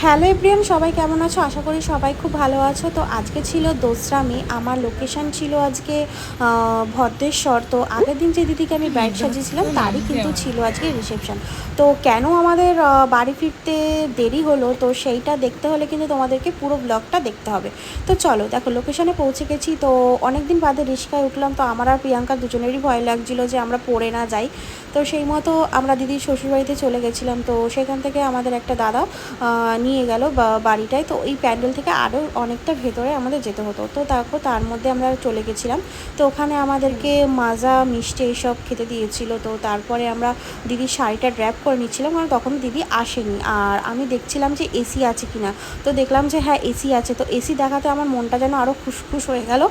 Hello everyone, সবাই কেমন আছো? আশা করি সবাই খুব ভালো আছো। তো আজকে ছিল 2রা মে, আমার লোকেশান ছিল আজকে ভদ্রেশ্বর। তো আগের দিন যে দিদিকে আমি ব্রাইড সাজিয়েছিলাম তারই কিন্তু ছিল আজকে রিসেপশন। তো কেন আমাদের বাড়ি ফিরতে দেরি হলো, তো সেইটা দেখতে হলে কিন্তু তোমাদেরকে পুরো ব্লগটা দেখতে হবে। তো চলো দেখো, লোকেশানে পৌঁছে গেছি। তো অনেক দিন বাদে রিস্কায় উঠলাম। তো আমার আর প্রিয়াঙ্কা দুজনেরই ভয় লাগছিলো যে আমরা পড়ে না যাই। তো সেই মতো আমরা দিদির শ্বশুরবাড়িতে চলে গেছিলাম। তো সেখান থেকে আমাদের একটা দাদা নিয়ে গেল বাড়িটায়। তো এই প্যান্ডেল থেকে আরও অনেকটা ভেতরে আমাদের যেতে হতো। তো তারপর তার মধ্যে আমরা চলে গেছিলাম। তো ওখানে আমাদেরকে মাজা মিষ্টি এইসব খেতে দিয়েছিল। তো তারপরে আমরা দিদির শাড়িটা ড্র্যাপ করে নিচ্ছিলাম, কারণ তখন দিদি আসেনি। আর আমি দেখছিলাম যে এসি আছে কিনা। তো দেখলাম যে হ্যাঁ, এসি আছে। তো এসি দেখাতে আমার মনটা যেন আরও খুশখুশ হয়ে গেল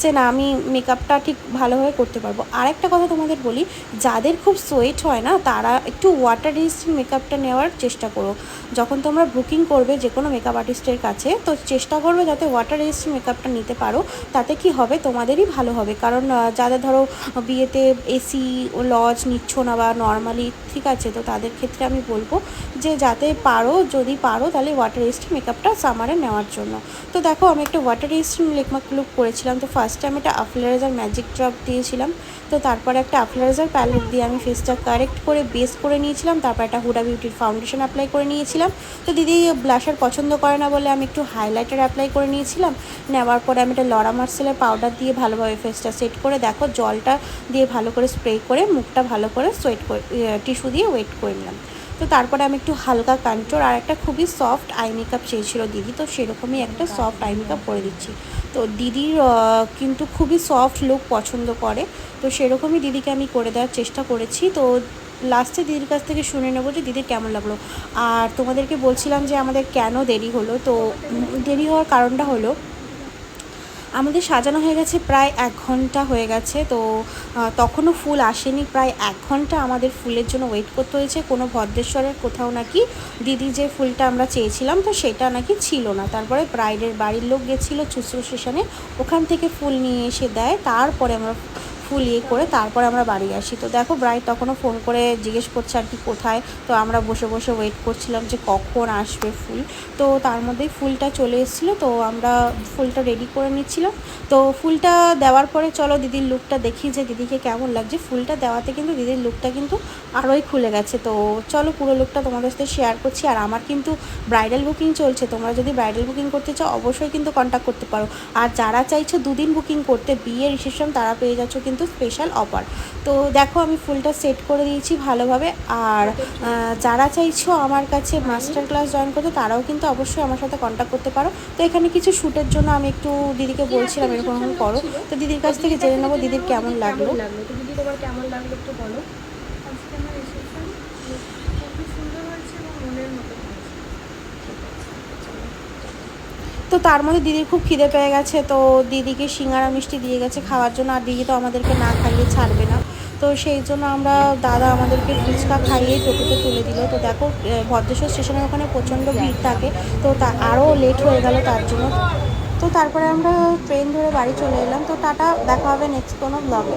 যে না, আমি মেকআপটা ঠিক ভালোভাবে করতে পারবো। আর একটা কথা তোমাদের বলি, যাদের খুব সোয়েট হয় না, তারা একটু ওয়াটার রেজিস্ট্যান্ট মেকআপটা নেওয়ার চেষ্টা করো। যখন তোমরা বুকিং করবে যে কোনো মেকআপ আর্টিস্টের কাছে, তো চেষ্টা করবে যাতে ওয়াটার রেজিস্ট্যান্ট মেকআপটা নিতে পারো। তাতে কি হবে, তোমাদেরই ভালো হবে। কারণ যাদের ধরো বিয়েতে এসি লজ নিচ্ছ না বা নর্মালি, ঠিক আছে, তো তাদের ক্ষেত্রে আমি বলবো যে যাতে পারো, যদি পারো তাহলে ওয়াটার রেজিস্ট্যান্ট মেকআপটা সামারে নেওয়ার জন্য। তো দেখো, আমি একটা ওয়াটার রেজিস্ট্যান্ট মেকআপ লুক করেছিলাম। তো ফার্স্টে আমি একটা আফলারাইজার ম্যাজিক ড্রপ দিয়েছিলাম। তো তারপরে একটা আফলারাইজার প্যালেট দিয়ে আমি ফেসটা কারেক্ট করে বেস করে নিয়েছিলাম। তারপর একটা হুডা বিউটির ফাউন্ডেশন অ্যাপ্লাই করে নিয়েছিলাম। তো দিদি ব্লাশার পছন্দ করে না বলে আমি একটু হাইলাইটার অ্যাপ্লাই করে নিয়েছিলাম। নেওয়ার পরে আমি একটা লরা মার্সেলের পাউডার দিয়ে ভালোভাবে ফেসটা সেট করে, দেখো জলটা দিয়ে ভালো করে স্প্রে করে মুখটা ভালো করে সোয়েট করে টিস্যু দিয়ে ওয়েট করে নিলাম। তো তারপরে আমি একটু হালকা কন্ট্রোল আর একটা খুবই সফট আই মেকআপ চেয়েছিল দিদি। তো সেরকমই একটা সফট আই মেকআপ করে দিচ্ছি। তো দিদির কিন্তু খুবই সফট লুক পছন্দ করে। তো সেরকমই দিদিকে আমি করে দেওয়ার চেষ্টা করেছি। তো লাস্টে দিদির কাছ থেকে শুনে নেবো যে দিদির কেমন লাগলো। আর তোমাদেরকে বলছিলাম যে আমাদের কেন দেরি হলো। তো দেরি হওয়ার কারণটা হলো, আমাদের সাজানো হয়ে গেছে প্রায় 1 ঘন্টা হয়ে গেছে। তো তখনও ফুল আসেনি। প্রায় 1 ঘন্টা আমাদের ফুলের জন্য ওয়েট করতে হয়েছে। কোনো ভদ্রেশ্বরের কোথাও নাকি দিদি যে ফুলটা আমরা চেয়েছিলাম, তো সেটা নাকি ছিল না। তারপরে ব্রাইডের বাড়ির লোক গেছিলো চুঁচুড়া স্টেশনে, ওখান থেকে ফুল নিয়ে এসে দেয়। তারপরে আমরা ফুল করে তারপরে আমরা বাড়ি আসি। তো দেখো, ব্রাইড তখনও ফোন করে জিজ্ঞেস করছে আর কি কোথায়। তো আমরা বসে বসে ওয়েট করছিলাম যে কখন আসবে ফুল। তো তার মধ্যেই ফুলটা চলে এসেছিলো। তো আমরা ফুলটা রেডি করে নিচ্ছিলাম। তো ফুলটা দেওয়ার পরে চলো দিদির লুকটা দেখি যে দিদিকে কেমন লাগছে। ফুলটা দেওয়াতে কিন্তু দিদির লুকটা কিন্তু আরোই খুলে গেছে। তো চলো পুরো লুকটা তোমাদের সাথে শেয়ার করছি। আর আমার কিন্তু ব্রাইডাল বুকিং চলছে। তোমরা যদি ব্রাইডাল বুকিং করতে চাও অবশ্যই কিন্তু কন্ট্যাক্ট করতে পারো। আর যারা চাইছো 2 দিন বুকিং করতে বিয়ে রিসেপশন, তারা পেয়ে যাচ্ছ কিন্তু স্পেশাল অফার। তো দেখো, আমি ফুলটা সেট করে দিয়েছি ভালোভাবে। আর যারা চাইছো আমার কাছে মাস্টার ক্লাস জয়েন করতে, তারাও কিন্তু অবশ্যই আমার সাথে কন্ট্যাক্ট করতে পারো। তো এখানে কিছু শ্যুটের জন্য আমি একটু দিদিকে বলছিলাম এরকম করো। তো দিদির কাছ থেকে জেনে নেবো দিদির কেমন লাগলো। তো দিদি, তোমার কেমন লাগলো একটু বলো। আজকে আমার রিসেপশন খুবই সুন্দর হয়েছে এবং মনের মতো হয়েছে। ঠিক আছে, চলো। তো তার মধ্যে দিদির খুব খিদে পেয়ে গেছে। তো দিদিকে সিঙ্গারা মিষ্টি দিয়ে গেছে খাওয়ার জন্য। আর দিদি তো আমাদেরকে না খাইয়ে ছাড়বে না। তো সেই জন্য আমরা, দাদা আমাদেরকে ফুচকা খাইয়েই টোটোতে তুলে দিল। তো দেখো, ভদ্রেশ্বর স্টেশনের ওখানে প্রচণ্ড ভিড় থাকে। তো তা আরও লেট হয়ে গেল তার জন্য। তো তারপরে আমরা ট্রেন ধরে বাড়ি চলে এলাম। তো টাটা, দেখা হবে নেক্সট কোনো ব্লগে।